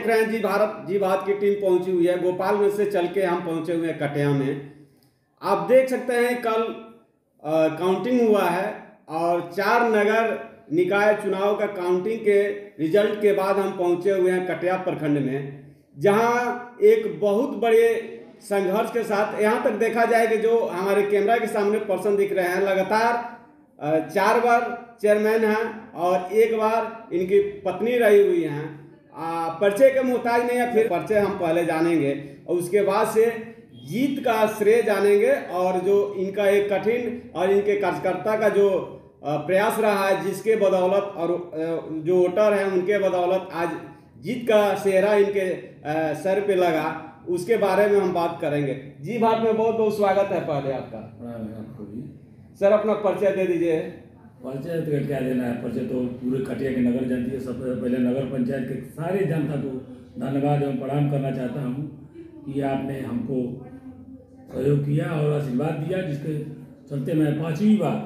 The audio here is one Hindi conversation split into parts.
देख रहे हैं जी भारत की टीम पहुंची हुई है। गोपालगंज से चल के हम पहुंचे हुए हैं कटिया में। आप देख सकते हैं कल काउंटिंग हुआ है और 4 नगर निकाय चुनाव का काउंटिंग के रिजल्ट के बाद हम पहुंचे हुए हैं कटिया प्रखंड में, जहां एक बहुत बड़े संघर्ष के साथ यहाँ तक देखा जाए कि जो हमारे कैमरा के सामने पर्सन दिख रहे हैं लगातार 4 बार चेयरमैन हैं और 1 बार इनकी पत्नी रही हुई हैं। पर्चे के मोहताज नहीं है, फिर पर्चे हम पहले जानेंगे और उसके बाद से जीत का श्रेय जानेंगे और जो इनका एक कठिन और इनके कार्यकर्ता का जो प्रयास रहा है, जिसके बदौलत और जो वोटर हैं उनके बदौलत आज जीत का सेहरा इनके सर पे लगा, उसके बारे में हम बात करेंगे। जी भारत में बहुत बहुत स्वागत है पहले आपका। आपको भी सर अपना परिचय दे दीजिए। परिचय तो क्या देना है, परिचय तो पूरे कटिया के नगर जनता है। सबसे पहले नगर पंचायत के सारे जनता को धन्यवाद एवं प्रणाम करना चाहता हूँ कि आपने हमको सहयोग किया और आशीर्वाद दिया, जिसके चलते मैं 5वीं बार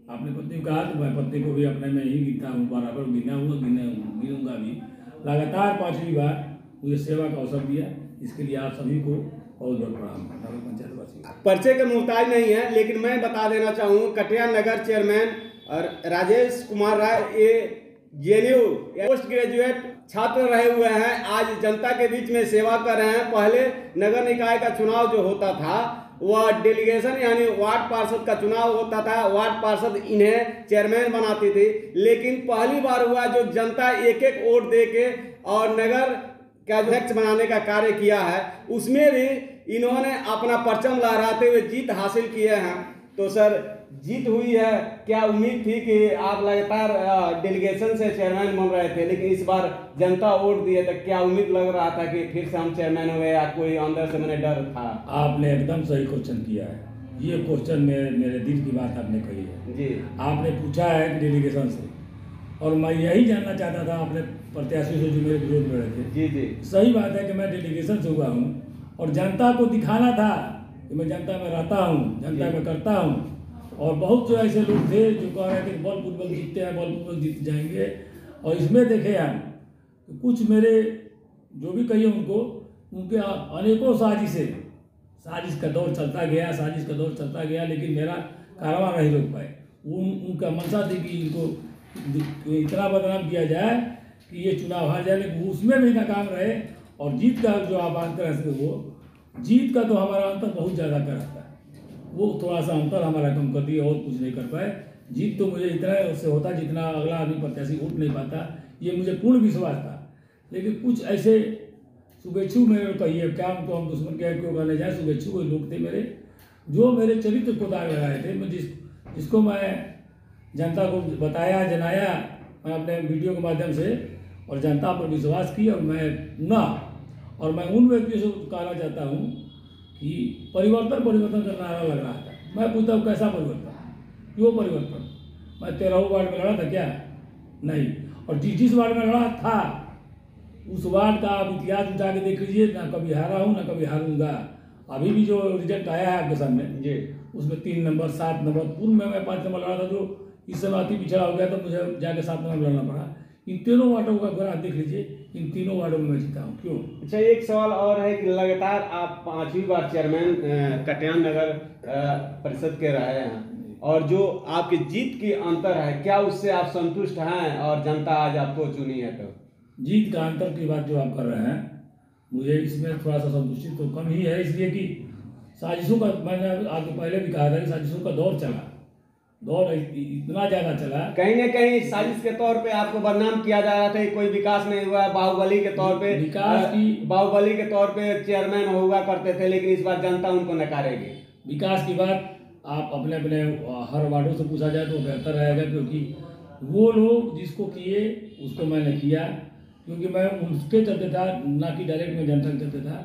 आपने पत्नी को कहा तो मैं पत्नी को भी अपने में ही गिनता हूँ, बराबर गिनूंगा भी। लगातार 5वीं बार मुझे सेवा का अवसर दिया, इसके लिए आप सभी को बहुत बहुत प्रणाम। नगर पंचायत वासी पर्चे के मोहताज नहीं है, लेकिन मैं बता देना चाहूँ कटिया नगर चेयरमैन और राजेश कुमार राय ये जेएनयू पोस्ट ग्रेजुएट छात्र रहे हुए हैं, आज जनता के बीच में सेवा कर रहे हैं। पहले नगर निकाय का चुनाव जो होता था वह डेलीगेशन यानी वार्ड पार्षद का चुनाव होता था, वार्ड पार्षद इन्हें चेयरमैन बनाती थी। लेकिन पहली बार हुआ जो जनता एक एक वोट दे के और नगर का अध्यक्ष बनाने का कार्य किया है, उसमें भी इन्होंने अपना परचम लहराते हुए जीत हासिल किए हैं। तो सर जीत हुई है, क्या उम्मीद थी कि आप लगातार डेलीगेशन से चेयरमैन बन रहे थे, लेकिन इस बार जनता वोट दिए तो क्या उम्मीद लग रहा था कि फिर से हम चेयरमैन हो गए या कोई अंदर से मैंने डर था? आपने एकदम सही क्वेश्चन किया है। ये क्वेश्चन मेरे दिल की बात आपने कही है जी। आपने पूछा है कि डेलीगेशन से, और मैं यही जानना चाहता था अपने प्रत्याशी से जो मेरे विरोध में रहे थे। जी जी सही बात है कि मैं डेलीगेशन से हुआ हूँ और जनता को दिखाना था कि मैं जनता में रहता हूँ, जनता में करता हूँ। और बहुत जो ऐसे लोग थे जो कह रहे थे कि बलपूर्वक जीतते हैं, बलपूर्वक जीत जाएंगे। और इसमें देखे हम तो कुछ मेरे जो भी कहिए उनके अनेकों साजिश का दौर चलता गया, लेकिन मेरा कारवां नहीं रोक पाए। उनका मंशा थी कि इनको इतना बदनाम किया जाए कि ये चुनाव हार जाए, लेकिन उसमें भी नाकाम रहे। और जीत का जो आप बात कर रहे थे, वो जीत का तो हमारा अंतर बहुत ज़्यादा कर रहा था, वो थोड़ा सा अंतर हमारा कम कर दिया और कुछ नहीं कर पाए। जीत तो मुझे इतना उससे होता जितना अगला आदमी प्रत्याशी उठ नहीं पाता, ये मुझे पूर्ण विश्वास था। लेकिन कुछ ऐसे शुभेच्छु मेरे कहिए, क्या उनको हम दुश्मन क्या क्यों कहने जाए, शुभेच्छु कोई लोग थे मेरे जो मेरे चरित्र को दाग लगाए थे। मैं जिसको मैं जनता को बताया जनाया मैं अपने वीडियो के माध्यम से, और जनता पर विश्वास की और मैं ना, और मैं उन व्यक्तियों से कहना चाहता हूँ कि परिवर्तन का नारा लग रहा था। मैं पूछता हूँ कैसा परिवर्तन, क्यों परिवर्तन? मैं 13 वार्ड में लड़ा था क्या? नहीं। और जिस वार्ड में लड़ा था उस वार्ड का आप इतिहास उठा के देख लीजिए, ना कभी हारा हूँ ना कभी हारूंगा। अभी भी जो रिजल्ट आया है आपके सामने जी, उसमें 3 नंबर 7 नंबर, पूर्व में मैं 5 नंबर लड़ा था, जो इस समय अति पिछड़ा हो गया तो मुझे जाके 7 नंबर लड़ना पड़ा। इन तीनों वार्डों का अगर आप देख लीजिए, इन तीनों वार्डों में मैं जीता हूँ। क्यों? अच्छा, एक सवाल और है कि लगातार आप 5वीं बार चेयरमैन कटिया नगर परिषद के रहे हैं, और जो आपकी जीत की अंतर है, क्या उससे आप संतुष्ट हैं और जनता आज आपको चुनी है? तो जीत का अंतर की बात जो आप कर रहे हैं, मुझे इसमें थोड़ा सा संतुष्टि तो कम ही है, इसलिए कि साजिशों का, मैंने आपको पहले भी कहा था कि साजिशों का दौर इतना ज़्यादा चला, कहीं ना कहीं साजिश के तौर पे आपको बदनाम किया जा रहा था कि कोई विकास नहीं हुआ है। बाहुबली के तौर पे चेयरमैन हुआ करते थे, लेकिन इस बार जनता उनको नकारेगी। विकास की बात आप अपने हर वार्डों से पूछा जाए तो बेहतर रहेगा, क्योंकि वो लोग जिसको किए उसको मैंने किया, क्योंकि मैं उनके चलते था, ना कि डायरेक्ट में जनता के चलते था।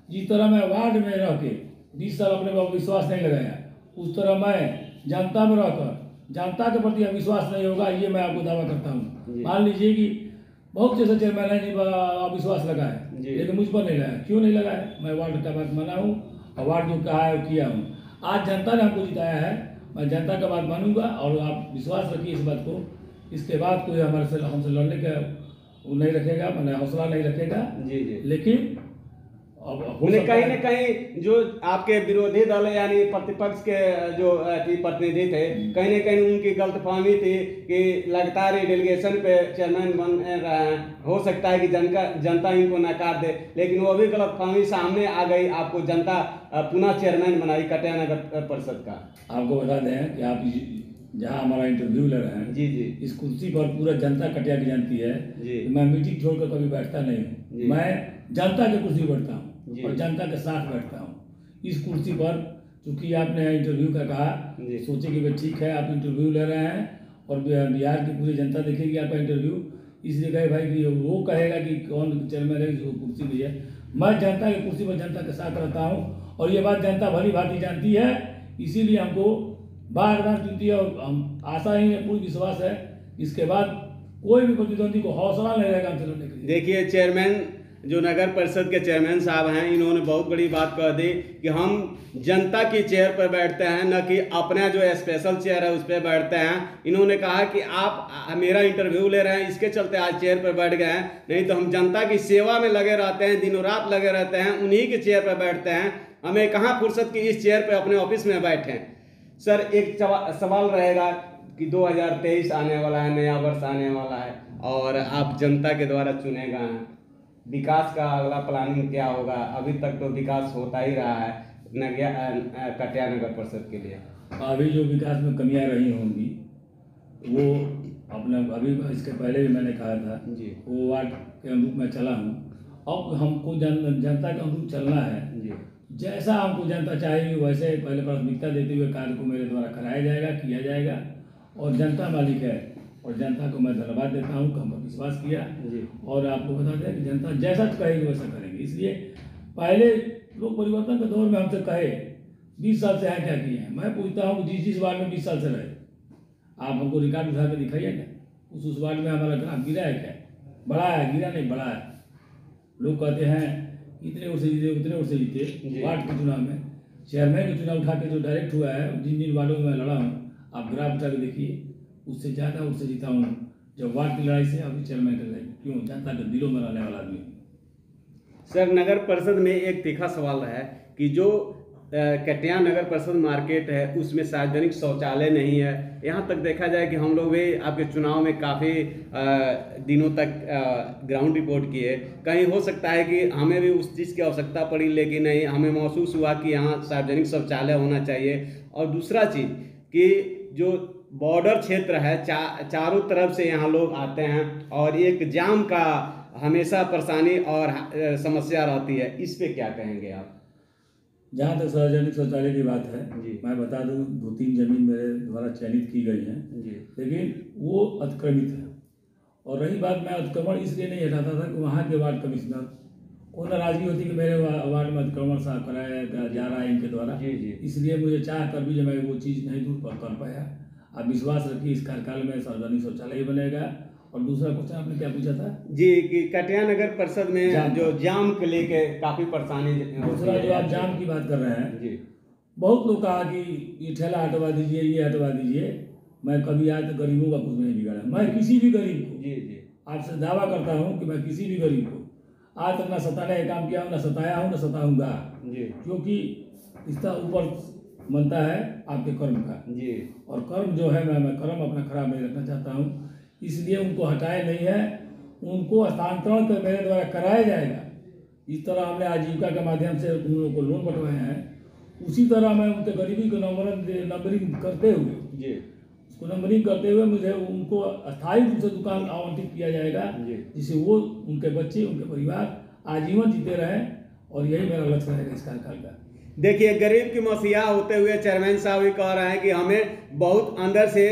जिस तरह मैं वार्ड में रह के 20 साल अपने पर विश्वास नहीं लगाया, उस तरह मैं जनता में रहकर जनता के प्रति अविश्वास नहीं होगा, ये मैं आपको दावा करता हूँ। मान लीजिए कि बहुत जैसे चेयरमैन है अविश्वास लगाए, लेकिन मुझ पर नहीं लगाया। क्यों नहीं लगाया? मैं वार्ड का बात माना हूँ और वार्ड जो कहा है किया हूँ। आज जनता ने हमको जिताया है, मैं जनता का बात मानूंगा, और आप विश्वास रखिए इस बात को। इसके बाद कोई हमसे लड़ने का वो नहीं रखेगा, मैंने हौसला नहीं रखेगा। जी जी। लेकिन अब हो उन्हें सकता कहीं है न कहीं जो आपके विरोधी दल यानी प्रतिपक्ष के जो प्रतिनिधि थे, कहीं न कहीं उनकी गलतफहमी थी कि लगातार ये डेलीगेशन पे चेयरमैन बन रहे हैं, हो सकता है कि जनता इनको नकार दे, लेकिन वो भी गलतफहमी सामने आ गई, आपको जनता पुनः चेयरमैन बनाई कटिया नगर परिषद का। आपको बता दें कि आप जहाँ हमारा इंटरव्यू ले रहे हैं, जी जी। इस कुर्सी पर पूरा जनता कटिया की जानती है जी। मैं मीटिंग छोड़कर कभी बैठता नहीं हूँ। मैं जनता के कुर्सी बैठता हूँ और जनता के साथ बैठता हूँ। इस कुर्सी पर चूंकि आपने इंटरव्यू का कहा, सोचे कि भाई ठीक है आप इंटरव्यू ले रहे हैं और बिहार की पूरी जनता देखेगी आपका इंटरव्यू, इसलिए कहे भाई कि वो कहेगा कि कौन चेयरमैन है, जिसको कुर्सी दी है। मैं जनता की कुर्सी पर जनता के साथ रहता हूँ और ये बात जनता भली भांति जानती है, इसीलिए हमको बार बार चुनती है और हम आशा ही है, पूरी विश्वास है इसके बाद कोई भी प्रतिद्वंदी को हौसला नहीं रहेगा हमसे लड़ने के लिए। देखिए चेयरमैन जो नगर परिषद के चेयरमैन साहब हैं, इन्होंने बहुत बड़ी बात कह दी कि हम जनता की चेयर पर बैठते हैं, न कि अपना जो स्पेशल चेयर है उस पर बैठते हैं। इन्होंने कहा कि आप मेरा इंटरव्यू ले रहे हैं, इसके चलते आज चेयर पर बैठ गए हैं, नहीं तो हम जनता की सेवा में लगे रहते हैं, दिनों रात लगे रहते हैं, उन्हीं की चेयर पर बैठते हैं। हमें कहाँ फुर्सत की इस चेयर पर अपने ऑफिस में बैठें। सर एक सवाल रहेगा कि 2023 आने वाला है, नया वर्ष आने वाला है और आप जनता के द्वारा चुने गए हैं, विकास का अगला प्लानिंग क्या होगा? अभी तक तो विकास होता ही रहा है कटिया नगर परिषद के लिए। अभी जो विकास में कमियां रही होंगी वो अपने अभी इसके पहले भी मैंने कहा था जी, वो वार्ड के अनुरूप में चला हूँ। अब हमको जनता के अनुरूप चलना है जी। जैसा हमको जनता चाहेगी वैसे पहले प्राथमिकता देते हुए कार्य को मेरे द्वारा कराया जाएगा, किया जाएगा और जनता मालिक है और जनता को मैं धन्यवाद देता हूँ कि हम पर विश्वास किया। और आपको बता दें कि जनता जैसा कहेगी वैसा करेंगे। इसलिए पहले लोग परिवर्तन के दौर में हमसे कहे 20 साल से यहाँ क्या किए हैं, मैं पूछता हूँ जिस वार्ड में 20 साल से रहे आप हमको रिकॉर्ड उठा के दिखाइए क्या, उस वार्ड में हमारा ग्राम गिरा है क्या, बढ़ा है, गिरा नहीं बढ़ा है। लोग कहते हैं इतने वर्ष जीते उतने वर्ष जीते। वार्ड के चुनाव में चेयरमैन के चुनाव उठा के जो डायरेक्ट हुआ है, जिन जिन वार्डों में मैं लड़ा हूँ आप ग्राफ उठा के देखिए, उससे ज़्यादा उससे जीता हूँ जब वार्ड की लड़ाई से अभी चेयरमैन की लड़ाई। क्यों? जनता के दिलों में रहने वाला आदमी। सर नगर परिषद में एक तीखा सवाल है कि जो कटिया नगर परिषद मार्केट है उसमें सार्वजनिक शौचालय नहीं है। यहाँ तक देखा जाए कि हम लोग भी आपके चुनाव में काफ़ी दिनों तक ग्राउंड रिपोर्ट किए, कहीं हो सकता है कि हमें भी उस चीज़ की आवश्यकता पड़ी, लेकिन नहीं, हमें महसूस हुआ कि यहाँ सार्वजनिक शौचालय होना चाहिए। और दूसरा चीज़ कि जो बॉर्डर क्षेत्र है चारों तरफ से यहाँ लोग आते हैं और एक जाम का हमेशा परेशानी और समस्या रहती है, इस पे क्या कहेंगे आप? जहाँ तक सार्वजनिक शौचालय की बात है जी, मैं बता दूँ 2-3 जमीन मेरे द्वारा चयनित की गई हैं जी, लेकिन वो अतिक्रमित है। और रही बात, मैं अतिक्रमण इसलिए नहीं हटाता था कि वहाँ के वार्ड कमिश्नर को नाराजगी होती कि मेरे वार्ड में अतिक्रमण साफ कराया जा रहा है इनके द्वारा। जी, जी। इसलिए मुझे चाह कर भी जब मैं वो चीज़ नहीं दूर कर पाया। आप विश्वास रखिए इस कार्यकाल में सार्वजनिक शौचालय बनेगा। और दूसरा क्वेश्चन आपने क्या पूछा था? जी, कि कटिया नगर परिषद में जो जाम के लेके काफी परेशानी दूसरा जो आप जाम की बात कर रहे हैं, जी, बहुत लोग कहा कि ये ठेला हटवा दीजिए, ये हटवा दीजिए। मैं कभी आज तक गरीबों का कुछ नहीं बिगाड़ा। मैं किसी भी गरीब को, जी, जी, आपसे दावा करता हूँ कि मैं किसी भी गरीब को आज तक ना सताने का काम किया हूँ, ना सताया हूँ, ना सताऊंगा। जी, क्योंकि इसका ऊपर बनता है आपके कर्म का। जी। और कर्म जो है मैं कर्म अपना खराब नहीं रखना चाहता हूँ, इसलिए उनको हटाए नहीं है, उनको हस्तांतरण तो मेरे द्वारा कराया जाएगा। इस तरह हमने आजीविका के माध्यम से उन लोगों को लोन बंटवाए हैं, उसी तरह मैं उनके गरीबी को नंबरिंग करते हुए जी, उसको नंबरिंग करते हुए मुझे उनको अस्थायी रूप से दुकान आवंटित किया जाएगा, जिससे वो उनके बच्चे उनके परिवार आजीवन जीते रहें। और यही मेरा लक्ष्य रहेगा इस कार्यकाल का। देखिए, गरीब की मसीहा होते हुए चेयरमैन साहब भी कह रहे हैं कि हमें बहुत अंदर से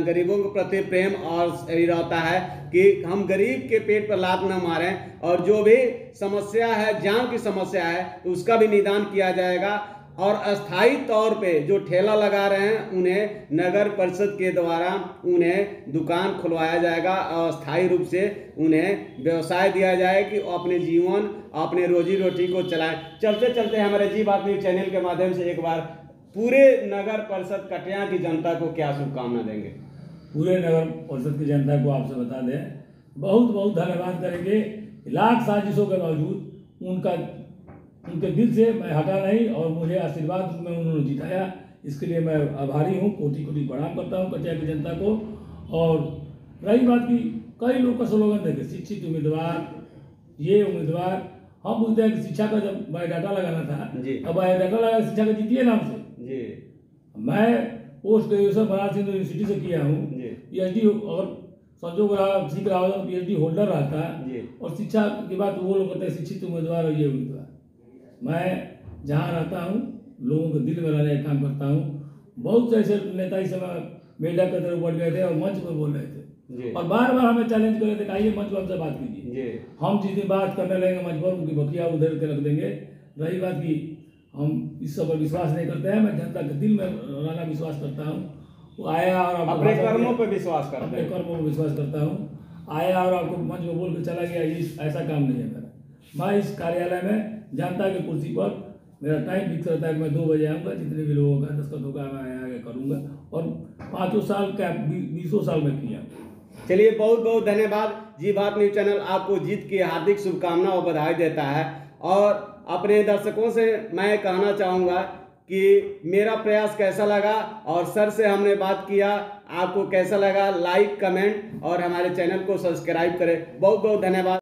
गरीबों के प्रति प्रेम और रहता है कि हम गरीब के पेट पर लात न मारें और जो भी समस्या है, जाम की समस्या है, तो उसका भी निदान किया जाएगा। और अस्थायी तौर पे जो ठेला लगा रहे हैं उन्हें नगर परिषद के द्वारा उन्हें दुकान खुलवाया जाएगा और अस्थायी रूप से उन्हें व्यवसाय दिया जाए कि अपने जीवन, अपने रोजी रोटी को चलाएं। चलते चलते हमारे जी बात न्यूज चैनल के माध्यम से एक बार पूरे नगर परिषद कटिया की जनता को क्या शुभकामना देंगे? पूरे नगर परिषद की जनता को आपसे बता दें, बहुत बहुत धन्यवाद करेंगे। लाख साजिशों के बावजूद उनके दिल से मैं हटा नहीं और मुझे आशीर्वाद में उन्होंने जिताया, इसके लिए मैं आभारी हूँ, कोटि कोटि प्रणाम करता हूँ कटिया की जनता को। और रही बात की, कई लोग का स्लोगन देखे शिक्षित उम्मीदवार, ये उम्मीदवार, हम बोलते हैं कि शिक्षा का जब बायोडाटा लगाना था, अब बायोडाटा लगा शिक्षा का जीतिए नाम से। मैं post graduation Banaras Hindu university से किया हूँ, PhD और संजोग रहा सीख रहा हूँ, PhD होल्डर रहा था। और शिक्षा की बात वो लोग कहते हैं शिक्षित उम्मीदवार और ये उम्मीदवार। मैं जहाँ रहता हूँ लोगों के दिल में रहने का काम करता हूँ। बहुत से ऐसे नेता इस समय मीडिया के तरफ बढ़ गए थे और मंच पर बोल रहे थे और बार बार हमें चैलेंज कर रहे थे कि आइए मंच पर हमसे बात कीजिए। हम जिस दिन बात करने लगेंगे मंच पर उनकी बकिया उधर के रख देंगे। रही बात की, हम इस सब पर विश्वास नहीं करते हैं, मैं जनता के दिल में रहना विश्वास करता हूँ। वो आया और अपने कर्मों पर विश्वास करता अपने कर्मों पर विश्वास करता हूँ। आया और आपको मंच में बोल के चला गया, ये ऐसा काम नहीं है मेरा। मैं इस कार्यालय में जनता की कुर्सी पर मेरा टाइम फिक्स रहता है कि मैं 2 बजे आऊँगा, जितने भी लोगों का दस्तखत होगा मैं आगे करूँगा और 5 साल क्या 20 साल में किया। चलिए, बहुत बहुत धन्यवाद। जी बात न्यूज चैनल आपको जीत की हार्दिक शुभकामनाएं और बधाई देता है। और अपने दर्शकों से मैं कहना चाहूँगा कि मेरा प्रयास कैसा लगा और सर से हमने बात किया, आपको कैसा लगा, लाइक कमेंट और हमारे चैनल को सब्सक्राइब करें। बहुत बहुत धन्यवाद।